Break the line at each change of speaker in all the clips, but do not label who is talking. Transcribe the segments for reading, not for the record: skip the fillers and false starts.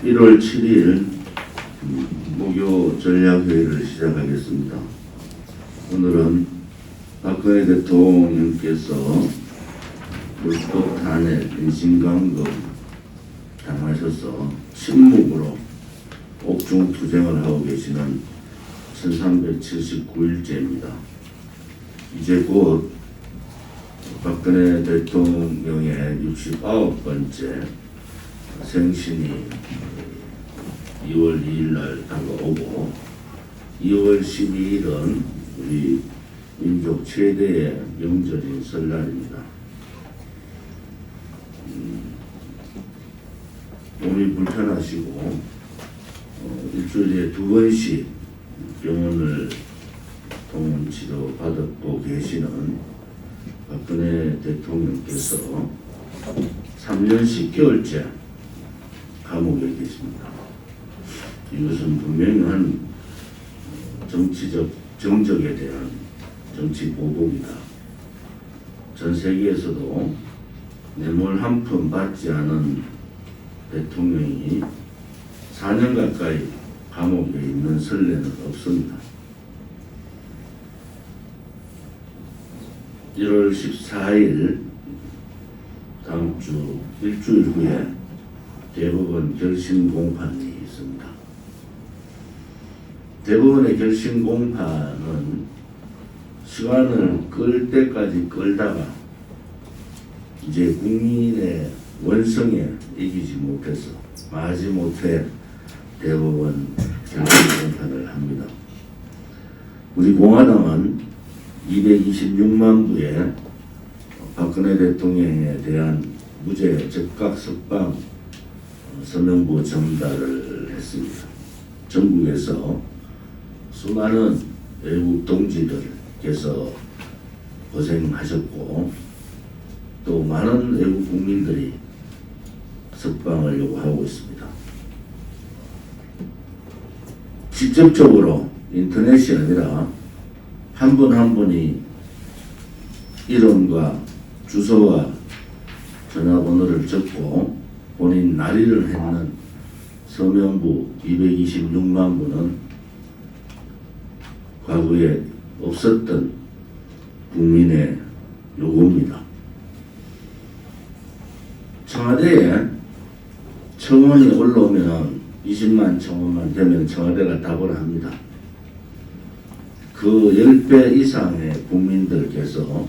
1월 7일 목요 전략회의를 시작하겠습니다. 오늘은 박근혜 대통령께서 불법 탄핵, 인신감금 당하셔서 침묵으로 옥중 투쟁을 하고 계시는 1379일째입니다. 이제 곧 박근혜 대통령의 69번째 생신이 2월 2일 날 다가오고 2월 12일은 우리 민족 최대의 명절인 설날입니다. 몸이 불편하시고 일주일에 2번씩 병원을 통원 치료 받고 계시는 박근혜 대통령께서 3년 10개월째 감옥에 계십니다. 이것은 분명히 한 정치적 정적에 대한 정치 보복이다. 전 세계에서도 뇌물 한 푼 받지 않은 대통령이 4년 가까이 감옥에 있는 선례는 없습니다. 1월 14일 다음 주 일주일 후에 대법원 결심 공판이 있습니다. 대법원의 결심 공판은 시간을 끌 때까지 끌다가 이제 국민의 원성에 이기지 못해서 마지못해 대법원 결심 공판을 합니다. 우리 공화당은 226만 부의 박근혜 대통령에 대한 무죄 즉각 석방 서명부 전달을 했습니다. 전국에서 수많은 외국 동지들께서 고생하셨고 또 많은 외국 국민들이 석방을 요구하고 있습니다. 직접적으로 인터넷이 아니라 한 분 한 분이 이름과 주소와 전화번호를 적고 본인 날일을 했는 서명부 226만 부는 과거에 없었던 국민의 요구입니다. 청와대에 청원이 올라오면 20만 청원만 되면 청와대가 답을 합니다. 그 10배 이상의 국민들께서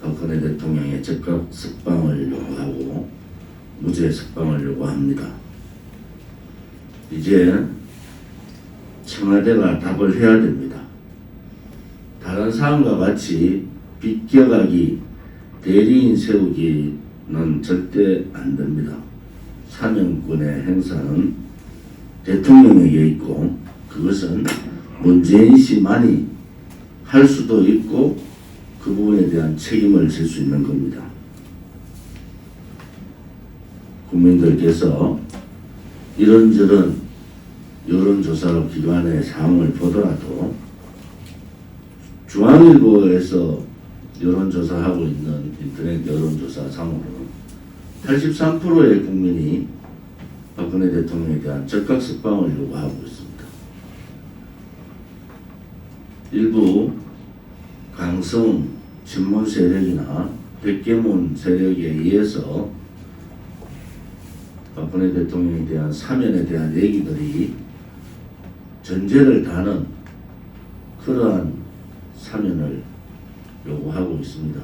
박근혜 대통령의 즉각 석방을 요구하고 무죄 석방을 요구합니다. 이제 청와대가 답을 해야 됩니다. 다른 사람과 같이 비껴가기, 대리인 세우기는 절대 안 됩니다. 사명권의 행사는 대통령에게 있고 그것은 문재인 씨만이 할 수도 있고 그 부분에 대한 책임을 질 수 있는 겁니다. 국민들께서 이런저런 여론조사 기관의 사항을 보더라도 중앙일보에서 여론조사하고 있는 인터넷 여론조사 상으로는 83%의 국민이 박근혜 대통령에 대한 즉각 석방을 요구하고 있습니다. 일부 강성 친문 세력이나 백계문 세력에 의해서 박근혜 대통령에 대한 사면에 대한 얘기들이 전제를 다는 그러한 사면을 요구하고 있습니다.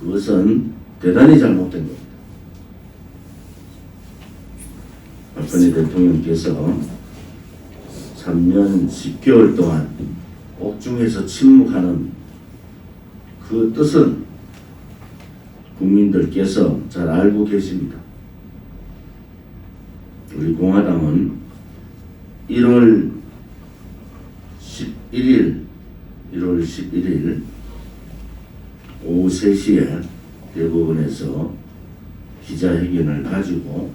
그것은 대단히 잘못된 겁니다. 박근혜 대통령께서 3년 10개월 동안 옥중에서 침묵하는 그 뜻은 국민들께서 잘 알고 계십니다. 우리 공화당은 1월 11일 오후 3시에 대법원에서 기자회견을 가지고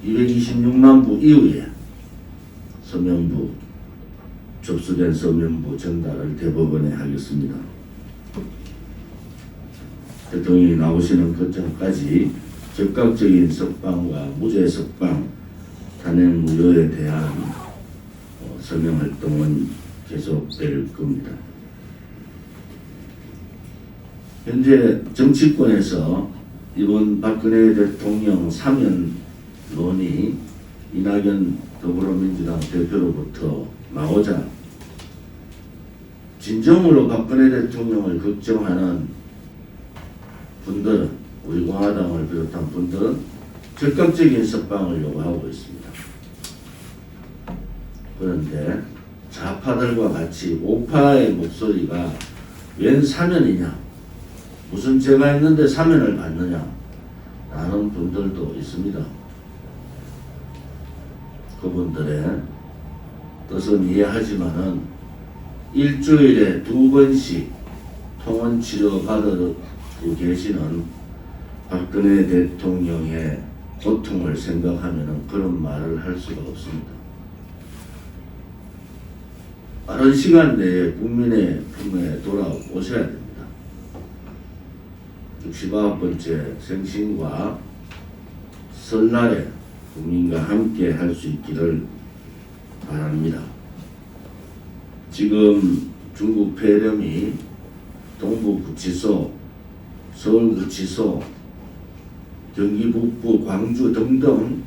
226만 부 이후에 서명부 접수된 서명부 전달을 대법원에 하겠습니다. 대통령이 나오시는 그 전까지 즉각적인 석방과 무죄 석방, 탄핵 무효에 대한 서명 활동은 계속될 겁니다. 현재 정치권에서 이번 박근혜 대통령 사면론이 이낙연 더불어민주당 대표로부터 나오자 진정으로 박근혜 대통령을 걱정하는 분들은, 우리 공화당을 비롯한 분들은 즉각적인 석방을 요구하고 있습니다. 그런데 좌파들과 같이 우파의 목소리가 웬 사면이냐, 무슨 죄가 있는데 사면을 받느냐 라는 분들도 있습니다. 그분들의 뜻은 이해하지만은 일주일에 2번씩 통원 치료 받고 계시는 박근혜 대통령의 고통을 생각하면은 그런 말을 할 수가 없습니다. 빠른 시간 내에 국민의 품에 돌아오셔야 됩니다. 69번째 생신과 설날에 국민과 함께 할 수 있기를 바랍니다. 지금 중국 폐렴이 동부구치소, 서울구치소, 경기 북부, 광주 등등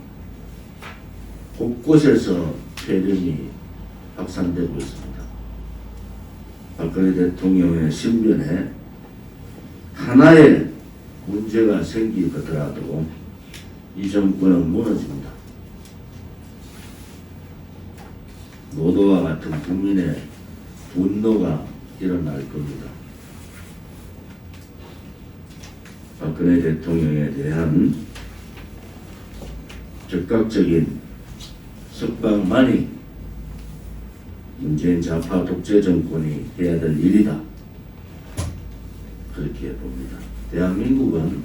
곳곳에서 폐렴이 확산되고 있습니다. 박근혜 대통령의 신변에 하나의 문제가 생기더라도 이 정권은 무너집니다. 노도와 같은 국민의 분노가 일어날 겁니다. 박근혜 대통령에 대한 즉각적인 석방만이 문재인 좌파 독재 정권이 해야 될 일이다. 그렇게 봅니다. 대한민국은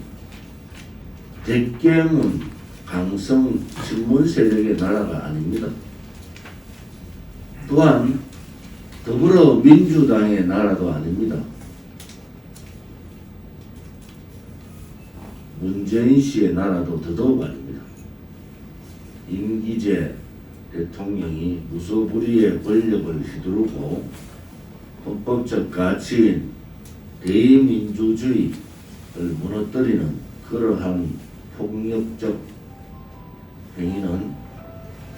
대깨문 강성 친문 세력의 나라가 아닙니다. 또한 더불어민주당의 나라도 아닙니다. 문재인 씨의 나라도 더더욱 아닙니다. 임기제 대통령이 무소불위의 권력을 휘두르고 헌법적 가치인 대의민주주의를 무너뜨리는 그러한 폭력적 행위는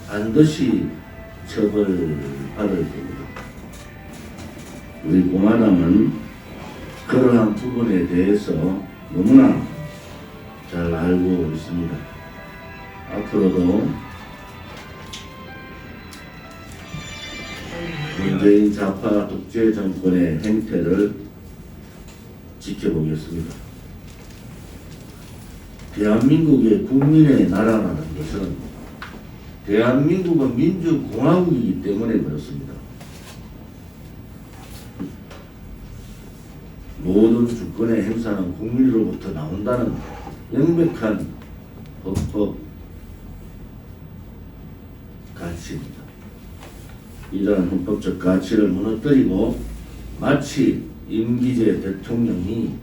반드시 처벌받을 겁니다. 우리 공화당은 그러한 부분에 대해서 너무나 잘 알고 있습니다. 앞으로도 문재인 좌파 독재 정권의 행태를 지켜보겠습니다. 대한민국의 국민의 나라라는 것은 대한민국은 민주공화국이기 때문에 그렇습니다. 모든 주권의 행사는 국민으로부터 나온다는 명백한 헌법 가치입니다. 이러한 헌법적 가치를 무너뜨리고 마치 임기제 대통령이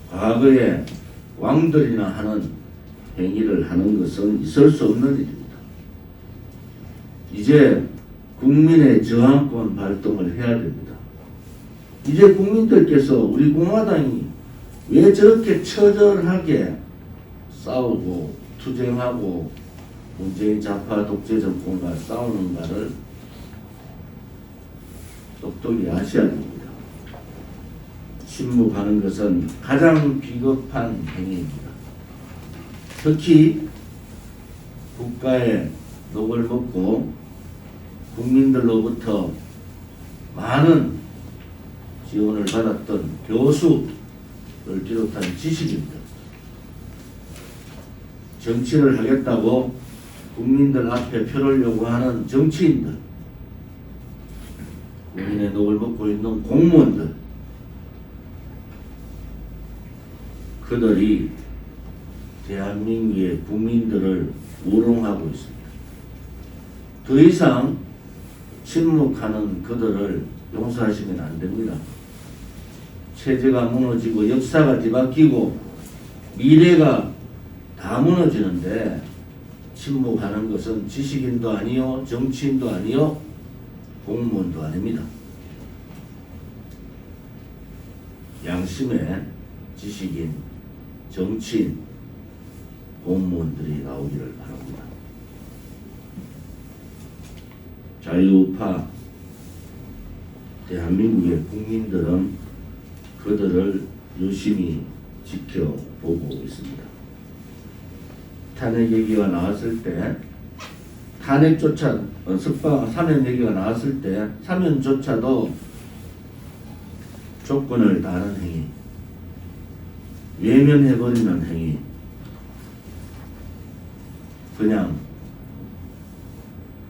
과거에 왕들이나 하는 행위를 하는 것은 있을 수 없는 일입니다. 이제 국민의 저항권 발동을 해야 됩니다. 이제 국민들께서 우리 공화당이 왜 저렇게 처절하게 싸우고 투쟁하고 문재인 좌파 독재 정권과 싸우는가를 똑똑히 아셔야 됩니다. 침묵하는 것은 가장 비겁한 행위입니다. 특히 국가의 녹을 먹고 국민들로부터 많은 지원을 받았던 교수를 비롯한 지식인들, 정치를 하겠다고 국민들 앞에 표를 요구하는 정치인들, 국민의 녹을 먹고 있는 공무원들, 그들이 대한민국의 국민들을 우롱하고 있습니다. 더 이상 침묵하는 그들을 용서하시면 안 됩니다. 체제가 무너지고 역사가 뒤바뀌고 미래가 다 무너지는데 침묵하는 것은 지식인도 아니요, 정치인도 아니요, 공무원도 아닙니다. 양심의 지식인, 정치인, 공무원들이 나오기를 바랍니다. 자유우파 대한민국의 국민들은 그들을 열심히 지켜보고 있습니다. 탄핵 얘기가 나왔을 때, 탄핵조차 사면 얘기가 나왔을 때 사면조차도 조건을 다른 행위, 외면해버리는 행위, 그냥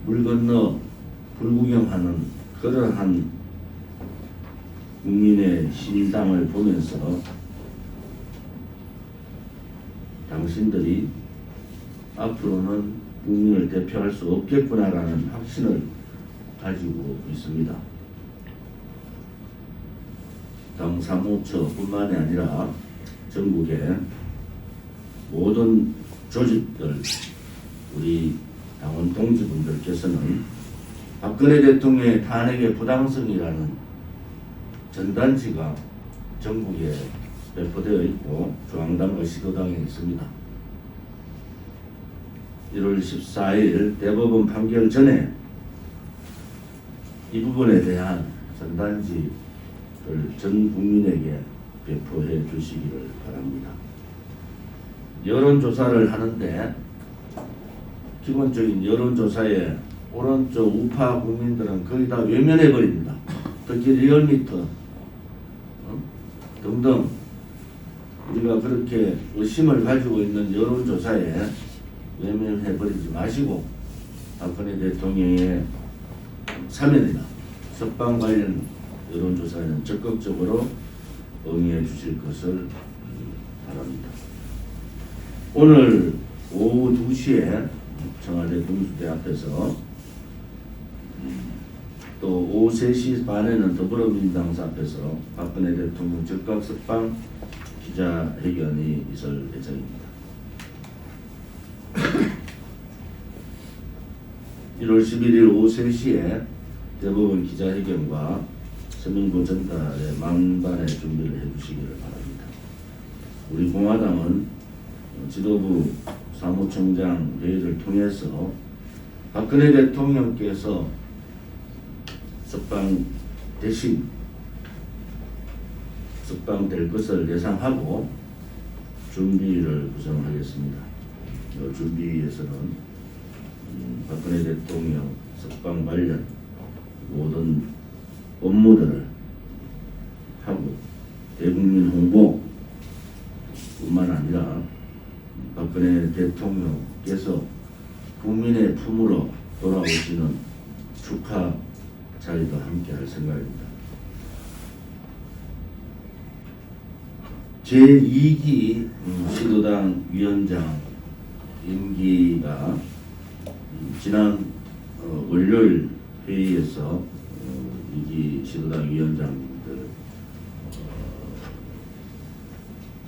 물 건너 불구경하는 그러한 국민의 신당을 보면서 당신들이 앞으로는 국민을 대표할 수 없겠구나라는 확신을 가지고 있습니다. 당 사무처뿐만이 아니라 전국의 모든 조직들, 우리 당원 동지분들께서는 박근혜 대통령의 탄핵의 부당성이라는 전단지가 전국에 배포되어 있고 중앙당과 시도당에 있습니다. 1월 14일 대법원 판결 전에 이 부분에 대한 전단지를 전 국민에게 배포해 주시기를 바랍니다. 여론조사를 하는데 기본적인 여론조사에 오른쪽 우파 국민들은 거의 다 외면해 버립니다. 특히 리얼미터 등등 우리가 그렇게 의심을 가지고 있는 여론조사에 외면해 버리지 마시고 박근혜 대통령의 사면이나 석방 관련 여론조사에는 적극적으로 응해 주실 것을 바랍니다. 오늘 오후 2시에 청와대 동수대 앞에서 또 오후 3시 반에는 더불어민주당 앞에서 박근혜 대통령 즉각 석방 기자회견이 있을 예정입니다. 1월 11일 오후 3시에 대법원 기자회견과 서명부 전달에 만반의 준비를 해주시기를 바랍니다. 우리 공화당은 지도부 사무총장 회의를 통해서 박근혜 대통령께서 석방 대신 석방될 것을 예상하고 준비를 구성하겠습니다. 준비위에서는 박근혜 대통령 석방 관련 모든 업무들을 하고 대국민 홍보 뿐만 아니라 박근혜 대통령께서 국민의 품으로 돌아오시는 축하 자리도 함께 할 생각입니다. 제2기 시도당 위원장 임기가 지난 월요일 회의에서 2기 시도당 위원장님들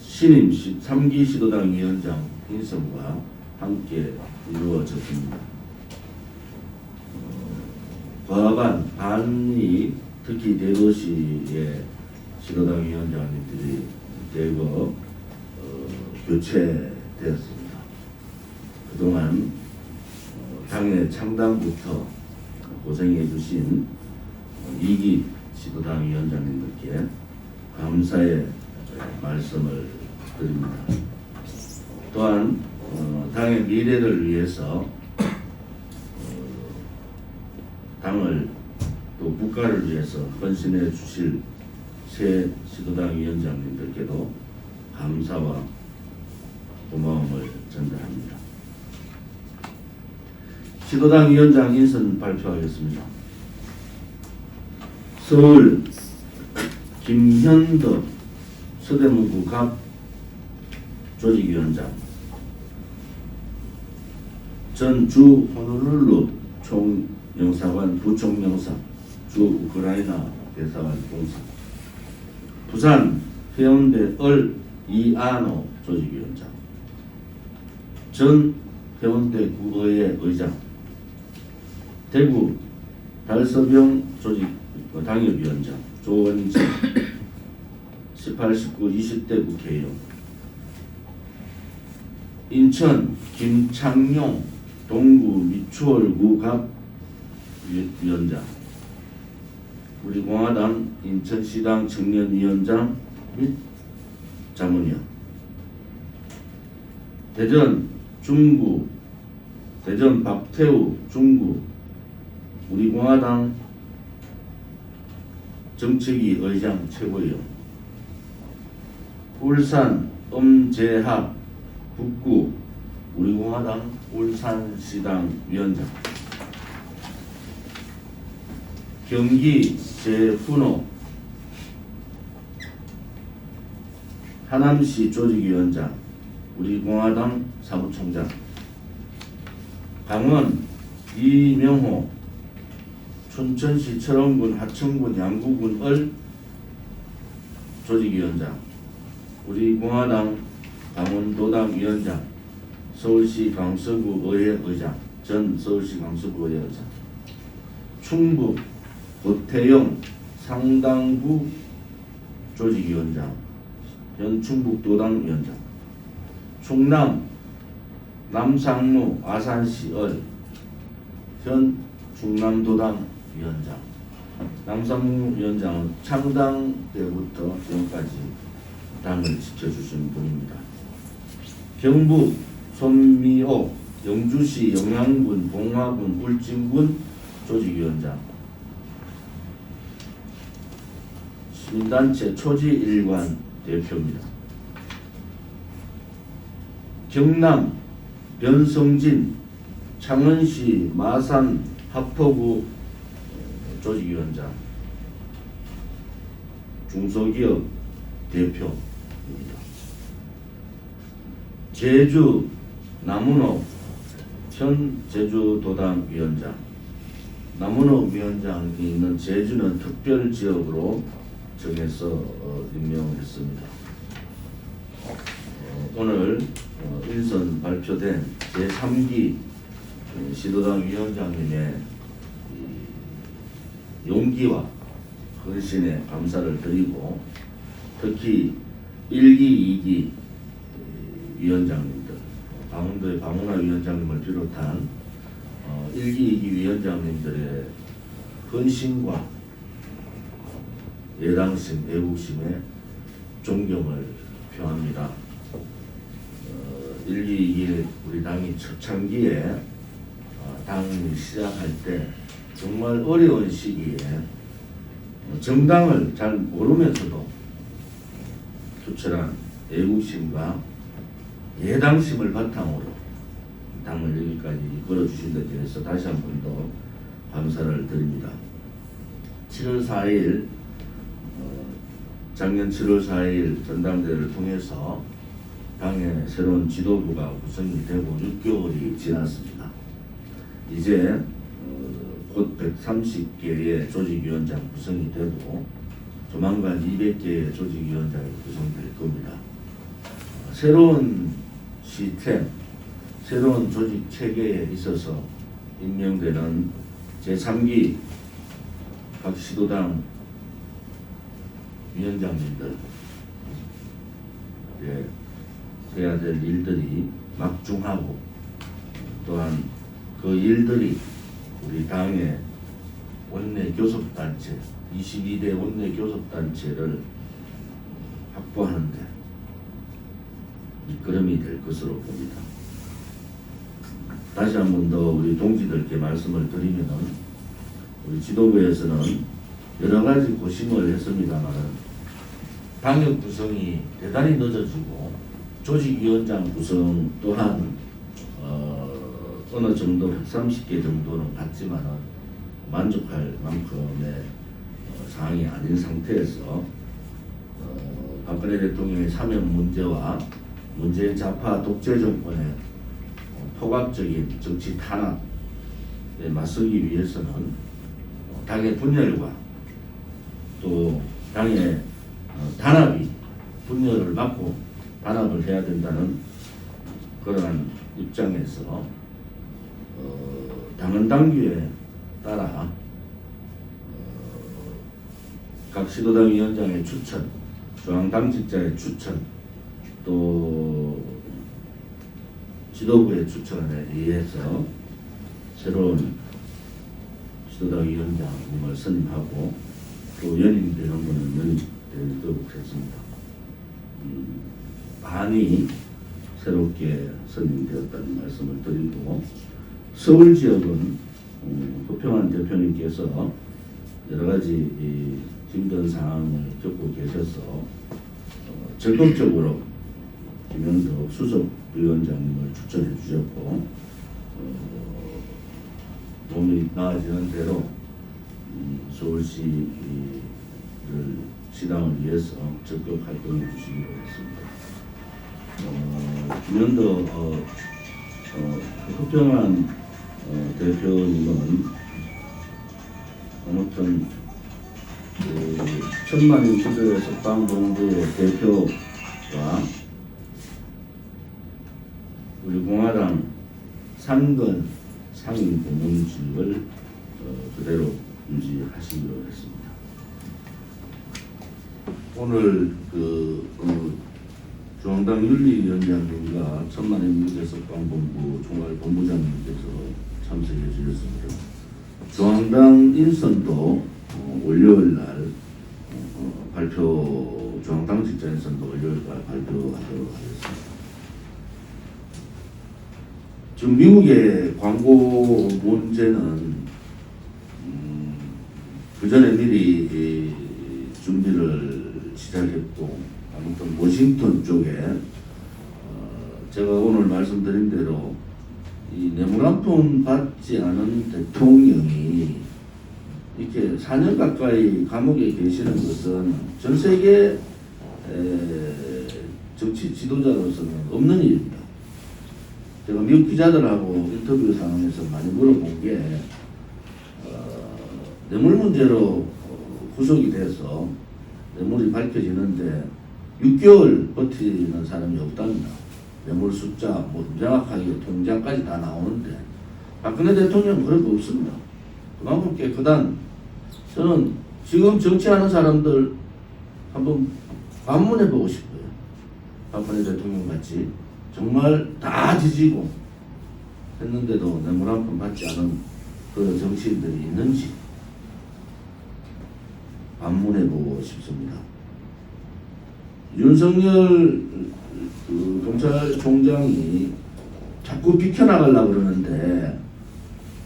신임 3기 시도당 위원장 인선과 함께 이루어졌습니다. 과반 반이 특히 대도시의 시도당 위원장님들이 대거 교체되었습니다. 그동안 당의 창당부터 고생해 주신 2기 시도당 위원장님들께 감사의 말씀을 드립니다. 또한 당의 미래를 위해서 당을 또 국가를 위해서 헌신해 주실 새 시도당 위원장님들께도 감사와 고마움을 전달합니다. 시도당 위원장 인선 발표하겠습니다. 서울 김현덕 서대문구 갑 조직위원장, 전 주 호놀룰루 총영사관 부총영사, 주 우크라이나 대사관 공사, 부산 해운대 을 이아노 조직위원장, 전 해운대 구의회 의장, 대구 달서병 조직 당협위원장 조원진 18, 19, 20대 국회의원, 인천 김창용 동구 미추홀구 갑 위원장, 우리 공화당 인천시당 청년위원장 및 자문위원, 대전 중구 대전 박태우 중구 우리 공화당 정책위 의장 최고위원, 울산 엄재학 북구 우리 공화당 울산시당 위원장, 경기 재훈호 하남시 조직위원장 우리 공화당 사무총장, 강원 이명호 춘천시 철원군 하천군 양구군 을 조직위원장 우리 공화당 강원도당 위원장, 서울시 강서구 의회 의장 전 서울시 강서구 의회 의장, 충북 고태영 상당구 조직위원장 현 충북도당 위원장, 충남 남상무 아산시 을 현 충남도당 위원장. 남상무 위원장은 창당 때부터 지금까지 당을 지켜주신 분입니다. 경북 손미호 영주시 영양군 봉화군 울진군 조직위원장, 시민단체 초지일관 대표입니다. 경남 변성진 창원시 마산 합포구 조직위원장, 중소기업 대표입니다. 제주 남은호 현 제주도당 위원장, 남은호 위원장이 있는 제주는 특별지역으로 정해서 임명했습니다. 오늘 인선 발표된 제3기 시도당 위원장님의 용기와 헌신에 감사를 드리고, 특히 1기, 2기 위원장님들, 강원도의 박문화 위원장님을 비롯한 1기, 2기 위원장님들의 헌신과 예당심, 애국심에 존경을 표합니다. 1기, 2기 우리 당이 초창기에 당이 시작할 때 정말 어려운 시기에 정당을 잘 모르면서도 투철한 애국심과 예당심을 바탕으로 당을 여기까지 이끌어주신 데 대해서 다시 한 번 더 감사를 드립니다. 7월 4일 작년 7월 4일 전당대회를 통해서 당의 새로운 지도부가 구성이 되고 6개월이 지났습니다. 이제 곧 130개의 조직위원장 구성이 되고 조만간 200개의 조직위원장이 구성될 겁니다. 새로운 시스템, 새로운 조직 체계에 있어서 임명되는 제3기 각 시도당 위원장님들 해야 될 일들이 막중하고, 또한 그 일들이 우리 당의 원내 교섭단체 22대 원내 교섭단체를 확보하는데 미끄럼이 될 것으로 봅니다. 다시 한 번 더 우리 동지들께 말씀을 드리면은, 우리 지도부에서는 여러 가지 고심을 했습니다만 당협 구성이 대단히 늦어지고 조직위원장 구성 또한 어느 정도 130개 정도는 갔지만은 만족할 만큼의 사항이 아닌 상태에서 박근혜 대통령의 사면 문제와 문재인 좌파 독재 정권의 포괄적인 정치 탄압에 맞서기 위해서는 당의 분열과 또 당의 단합이 분열을 막고 단합을 해야 된다는 그러한 입장에서 당헌 당규에 따라 각 시도당 위원장의 추천, 중앙당직자의 추천, 또 지도부의 추천에 의해서 새로운 시도당 위원장을 선임하고 또 연임되는 분은 연임되도록 했습니다. 반이 새롭게 선임되었다는 말씀을 드리고, 서울 지역은 허평한 대표님께서 여러 가지 힘든 상황을 겪고 계셔서 적극적으로 김현덕 수석 위원장님을 추천해 주셨고, 몸이 나아지는 대로 서울시를 시당을 위해서 적극 활동해 주시기로 했습니다. 김현덕 허평한 대표님은 아무튼 천만인 시도의 석방본부의 대표와 우리 공화당 상근 상임 고문직을 그대로 유지하시기로 했습니다. 오늘 중앙당 윤리위원장님과 천만인 시도의 석방본부 총괄본부장님께서 참석해 주셨습니다. 중앙당 인선도 월요일 날 발표, 중앙당직자 인선도 월요일 날 발표하도록 하겠습니다. 지금 미국의 광고 문제는 그 전에 미리 준비를 시작했고, 아무튼 워싱턴 쪽에 제가 오늘 말씀드린 대로 이 뇌물 한 푼 받지 않은 대통령이 이렇게 4년 가까이 감옥에 계시는 것은 전 세계 정치 지도자로서는 없는 일입니다. 제가 미국 기자들하고 인터뷰 상황에서 많이 물어본 게 뇌물 문제로 구속이 돼서 뇌물이 밝혀지는데 6개월 버티는 사람이 없답니다. 뇌물 숫자 뭐 정확하게 통장까지 다 나오는데 박근혜 대통령은 그런 거 없습니다. 그만큼 깨끗한, 저는 지금 정치하는 사람들 한번 반문해 보고 싶어요. 박근혜 대통령 같이 정말 다 지지고 했는데도 뇌물 한 푼 받지 않은 그 정치인들이 있는지 반문해 보고 싶습니다. 윤석열 검찰총장이 자꾸 비켜나가려고 그러는데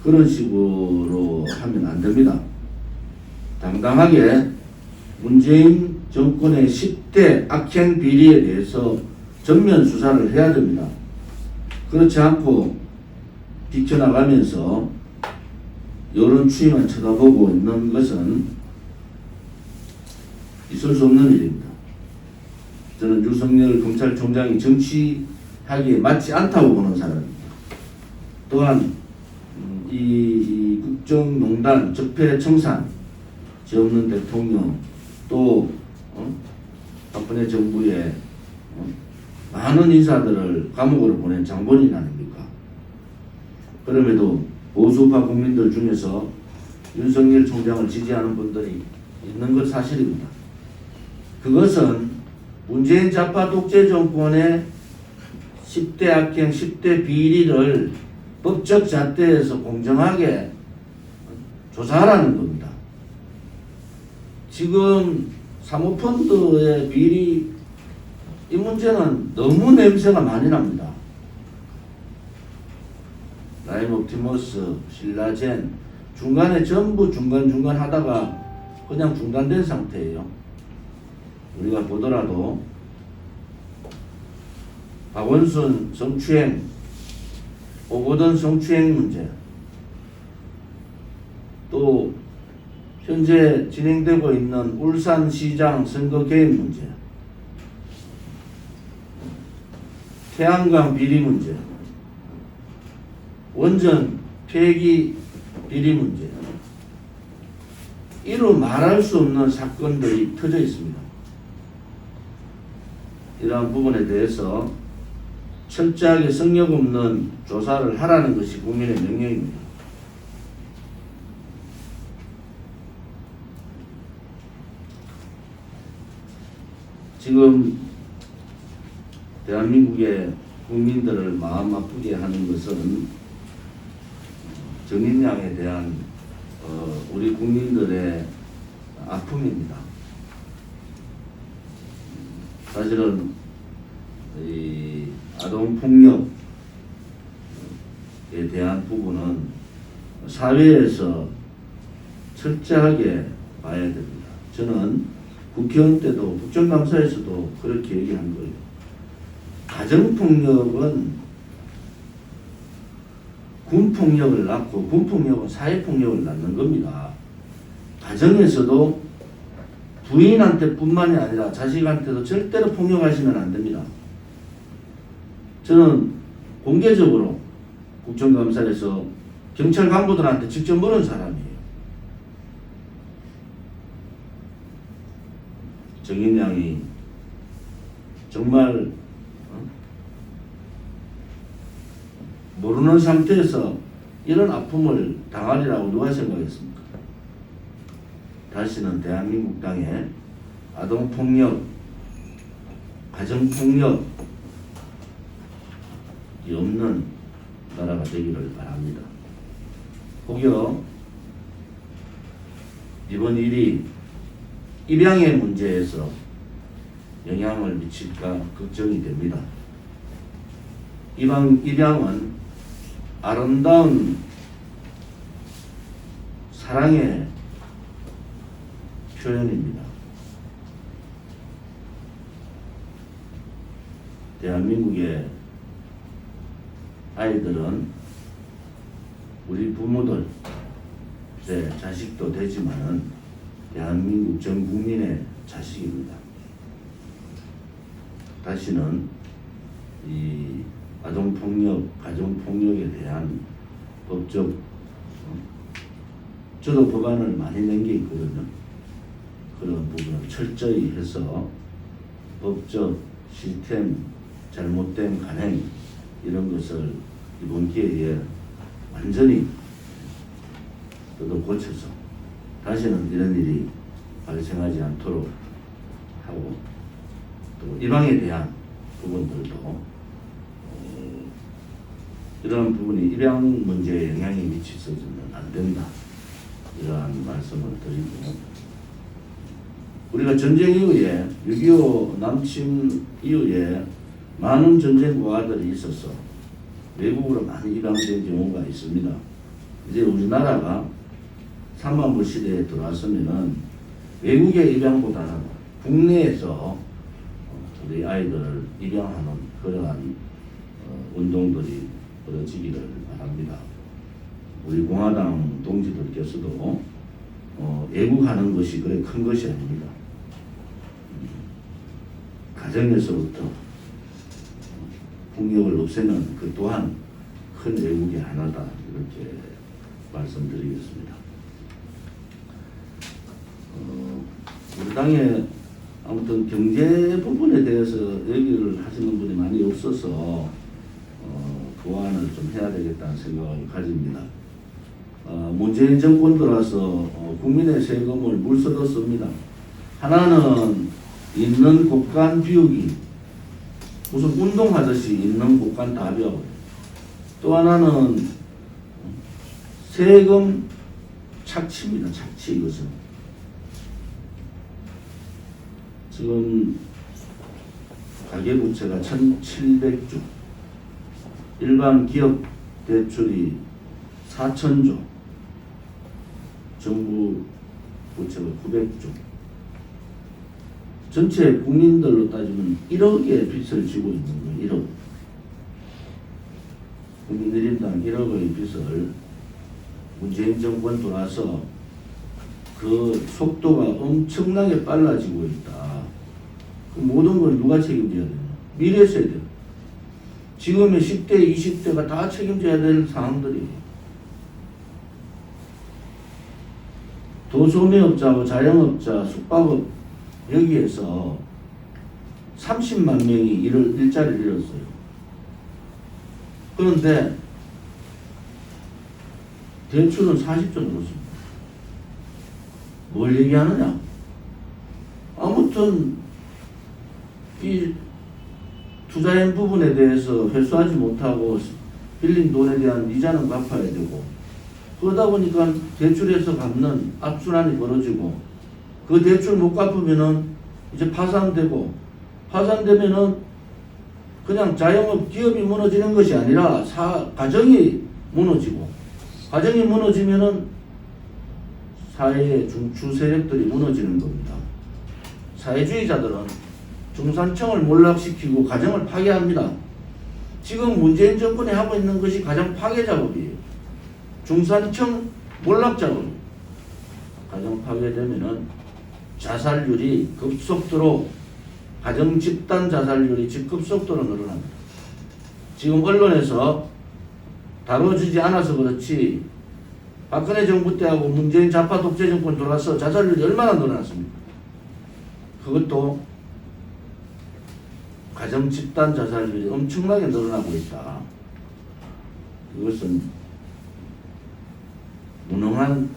그런 식으로 하면 안 됩니다. 당당하게 문재인 정권의 10대 악행 비리에 대해서 전면 수사를 해야 됩니다. 그렇지 않고 비켜나가면서 여론 추이만 쳐다보고 있는 것은 있을 수 없는 일입니다. 저는 윤석열 검찰총장이 정치하기에 맞지 않다고 보는 사람입니다. 또한 이 국정농단, 적폐청산, 죄 없는 대통령, 또 박근혜 정부의 많은 인사들을 감옥으로 보낸 장본인 아닙니까? 그럼에도 보수파 국민들 중에서 윤석열 총장을 지지하는 분들이 있는 것 사실입니다. 그것은 문재인 좌파 독재 정권의 10대 악행, 10대 비리를 법적 잣대에서 공정하게 조사하라는 겁니다. 지금 사모펀드의 비리, 이 문제는 너무 냄새가 많이 납니다. 라임 옵티머스, 신라젠 중간에 전부 중간중간 하다가 그냥 중단된 상태예요. 우리가 보더라도 박원순 성추행, 오거돈 성추행 문제, 또 현재 진행되고 있는 울산시장 선거 개입 문제, 태양광 비리 문제, 원전 폐기 비리 문제, 이루 말할 수 없는 사건들이 터져 있습니다. 이러한 부분에 대해서 철저하게 성역 없는 조사를 하라는 것이 국민의 명령입니다. 지금 대한민국의 국민들을 마음 아프게 하는 것은 정인양에 대한 우리 국민들의 아픔입니다. 사실은 이 아동폭력에 대한 부분은 사회에서 철저하게 봐야 됩니다. 저는 국회의원 때도 국정감사에서도 그렇게 얘기한 거예요. 가정폭력은 군폭력을 낳고 군폭력은 사회폭력을 낳는 겁니다. 가정에서도 부인한테 뿐만이 아니라 자식한테도 절대로 폭력하시면 안 됩니다. 저는 공개적으로 국정감사에서 경찰 간부들한테 직접 물은 사람이에요. 정인양이 정말 모르는 상태에서 이런 아픔을 당하리라고 누가 생각했습니까? 다시는 대한민국 땅에 아동폭력, 가정폭력이 없는 나라가 되기를 바랍니다. 혹여 이번 일이 입양의 문제에서 영향을 미칠까 걱정이 됩니다. 입양은 아름다운 사랑의 표현입니다. 대한민국의 아이들은 우리 부모들의 자식도 되지만은 대한민국 전 국민의 자식입니다. 다시는 이 아동폭력, 가정폭력에 대한 법적, 저도 법안을 많이 낸 게 있거든요. 그런 부분을 철저히 해서 법적 시스템 잘못된 관행 이런 것을 이번 기회에 완전히 고쳐서 다시는 이런 일이 발생하지 않도록 하고 또 입양에 대한 부분들도 이러한 부분이 입양 문제에 영향이 미치서는 안 된다. 이러한 말씀을 드리고 우리가 전쟁 이후에 6.25 남침 이후에 많은 전쟁 고아들이 있어서 외국으로 많이 입양된 경우가 있습니다. 이제 우리나라가 3만 불 시대에 들어왔으면은 외국의 입양보다는 국내에서 우리 아이들을 입양하는 그러한 운동들이 벌어지기를 바랍니다. 우리 공화당 동지들께서도 애국하는 것이 그래 큰 것이 아닙니다. 가정에서부터 폭력을 없애는 그 또한 큰 애국의 하나다 이렇게 말씀드리겠습니다. 우리 당에 아무튼 경제 부분에 대해서 얘기를 하시는 분이 많이 없어서 보완을 좀 해야 되겠다는 생각을 가집니다. 문재인 정권 들어서 국민의 세금을 물서러 씁니다. 하나는 있는 곳간 비우기, 무슨 운동하듯이 있는 곳간 다 비워버려요. 또 하나는 세금 착취입니다. 착취 이것은. 지금 가계부채가 1,700조, 일반 기업 대출이 4,000조, 정부 부채가 900조, 전체 국민들로 따지면 1억의 빚을 지고 있는 거예요. 1억. 국민 1인당 1억의 빚을 문재인 정권 들어와서 그 속도가 엄청나게 빨라지고 있다. 그 모든 걸 누가 책임져야 되냐? 미래 세대. 지금의 10대, 20대가 다 책임져야 될 상황들이에요. 도소매업자하고 자영업자, 숙박업 여기에서 30만 명이 일자리를 잃었어요. 그런데 대출은 40조 늘었습니다. 뭘 얘기하느냐? 아무튼 이 투자한 부분에 대해서 회수하지 못하고 빌린 돈에 대한 이자는 갚아야 되고, 그러다 보니까 대출해서 갚는 악순환이 벌어지고, 그 대출 못 갚으면은 이제 파산되고, 파산되면은 그냥 자영업 기업이 무너지는 것이 아니라 가정이 무너지고, 가정이 무너지면은 사회의 중추 세력들이 무너지는 겁니다. 사회주의자들은 중산층을 몰락시키고 가정을 파괴합니다. 지금 문재인 정권이 하고 있는 것이 가정 파괴 작업이에요. 중산층 몰락 작업. 가정 파괴되면은 자살률이 급속도로, 가정 집단 자살률이 급속도로 늘어납니다. 지금 언론에서 다뤄지지 않아서 그렇지, 박근혜 정부 때하고 문재인 좌파 독재 정권 들어와서 자살률이 얼마나 늘어났습니까? 그것도 가정 집단 자살률이 엄청나게 늘어나고 있다. 이것은 무능한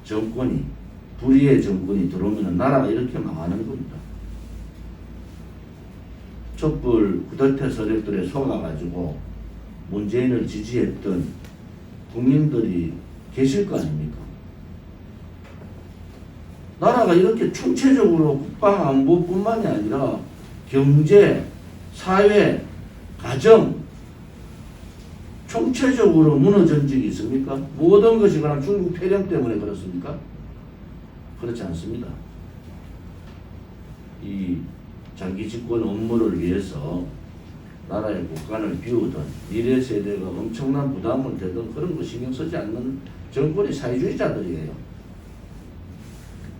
정권이, 불의의 정권이 들어오면 나라가 이렇게 망하는 겁니다. 촛불 구태타 세력들에 속아가지고 문재인을 지지했던 국민들이 계실 거 아닙니까? 나라가 이렇게 총체적으로 국방 안보뿐만이 아니라 경제, 사회, 가정 총체적으로 무너진 적이 있습니까? 모든 것이 그냥 중국 폐렴 때문에 그렇습니까? 그렇지 않습니다. 이 장기 집권 업무를 위해서 나라의 국간을 비우던 미래 세대가 엄청난 부담을 대던 그런 거 신경 쓰지 않는 정권이 사회주의자들이에요.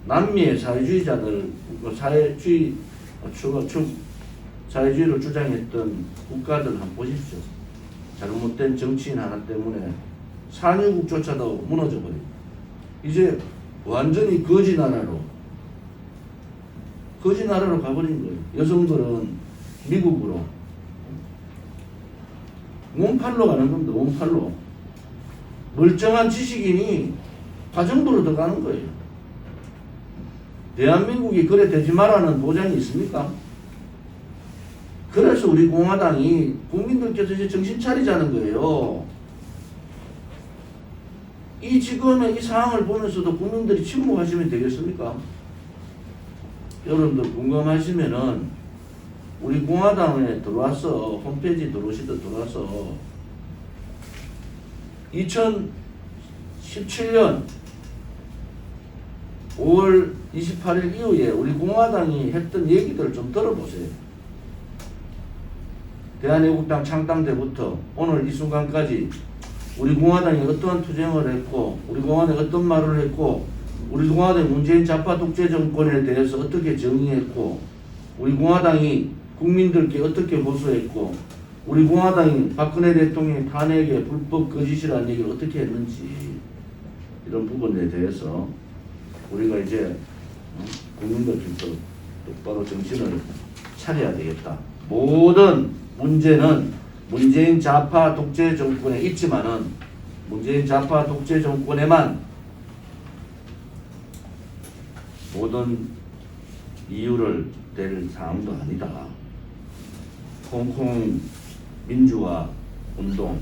남미의 사회주의자들, 사회주의를 주장했던 국가들 한번 보십시오. 잘못된 정치인 하나 때문에 산유국조차도 무너져 버립니다. 이제 완전히 거지 나라로 가버린 거예요. 여성들은 미국으로 몸팔로 가는 겁니다. 몸팔로. 멀쩡한 지식인이 가정부로 들어가는 거예요. 대한민국이 그래 되지 말라는 보장이 있습니까? 그래서 우리 공화당이 국민들께서 이제 정신 차리자는 거예요. 이 지금의 이 상황을 보면서도 국민들이 침묵하시면 되겠습니까? 여러분들 궁금하시면은 우리 공화당에 들어와서 홈페이지 들어와서 2017년 5월 28일 이후에 우리 공화당이 했던 얘기들을 좀 들어보세요. 대한애국당 창당 때부터 오늘 이 순간까지 우리 공화당이 어떠한 투쟁을 했고, 우리 공화당이 어떤 말을 했고, 우리 공화당이 문재인 좌파 독재 정권에 대해서 어떻게 정의했고, 우리 공화당이 국민들께 어떻게 호소했고, 우리 공화당이 박근혜 대통령의 탄핵에 불법 거짓이라는 얘기를 어떻게 했는지, 이런 부분에 대해서 우리가 이제 국민들께서 똑바로 정신을 차려야 되겠다. 모든 문제는 문재인 좌파 독재 정권에 있지만은 문재인 좌파 독재 정권에만 모든 이유를 댈 사항도 아니다. 홍콩 민주화 운동을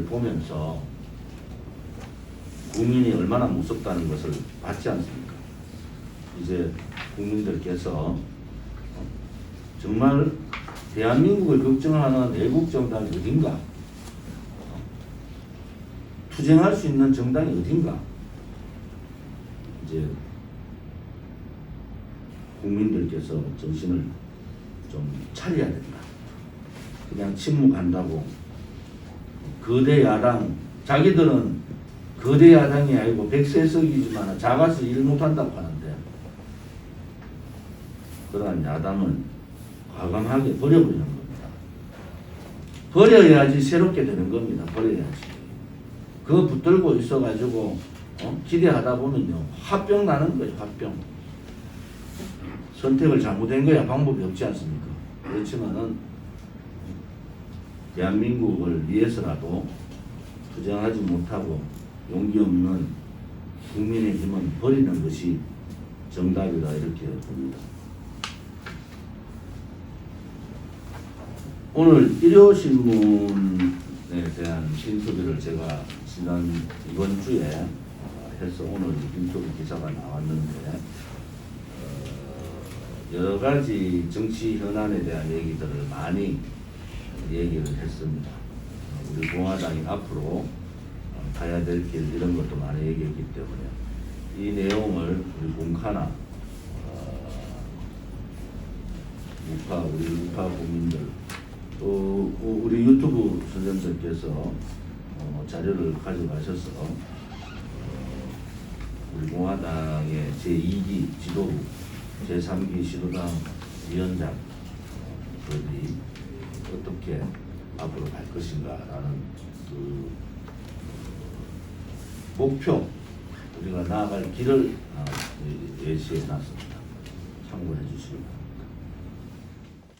보면서 국민이 얼마나 무섭다는 것을 봤지 않습니까? 이제 국민들께서 정말 대한민국을 걱정하는 애국 정당이 어딘가, 투쟁할 수 있는 정당이 어딘가, 이제 국민들께서 정신을 좀 차려야 된다. 그냥 침묵한다고 거대 야당, 자기들은 거대 야당이 아니고 백세석이지만 작아서 일 못한다고 하는데, 그러한 야당은 과감하게 버려버리는 겁니다. 버려야지 새롭게 되는 겁니다. 버려야지. 그거 붙들고 있어가지고 기대하다 보면요 화병 나는 거예요. 화병. 선택을 잘못한 거야 방법이 없지 않습니까? 그렇지만은 대한민국을 위해서라도 투쟁하지 못하고 용기 없는 국민의힘은 버리는 것이 정답이다 이렇게 봅니다. 오늘 일요신문에 대한 인터뷰를 제가 이번 주에 해서 오늘 인터뷰 기사가 나왔는데 여러 가지 정치 현안에 대한 얘기들을 많이 얘기를 했습니다. 우리 공화당이 앞으로 가야 될 길 이런 것도 많이 얘기했기 때문에 이 내용을 우리 공카나 우리 우파 국민들 또 우리 유튜브 선생님들께서 자료를 가져가셔서 우리 공화당의 제2기 지도부, 제3기 시도당 위원장 들이 어떻게 앞으로 갈 것인가라는 그 목표, 우리가 나아갈 길을 예시해 놨습니다. 참고해 주시기 바랍니다.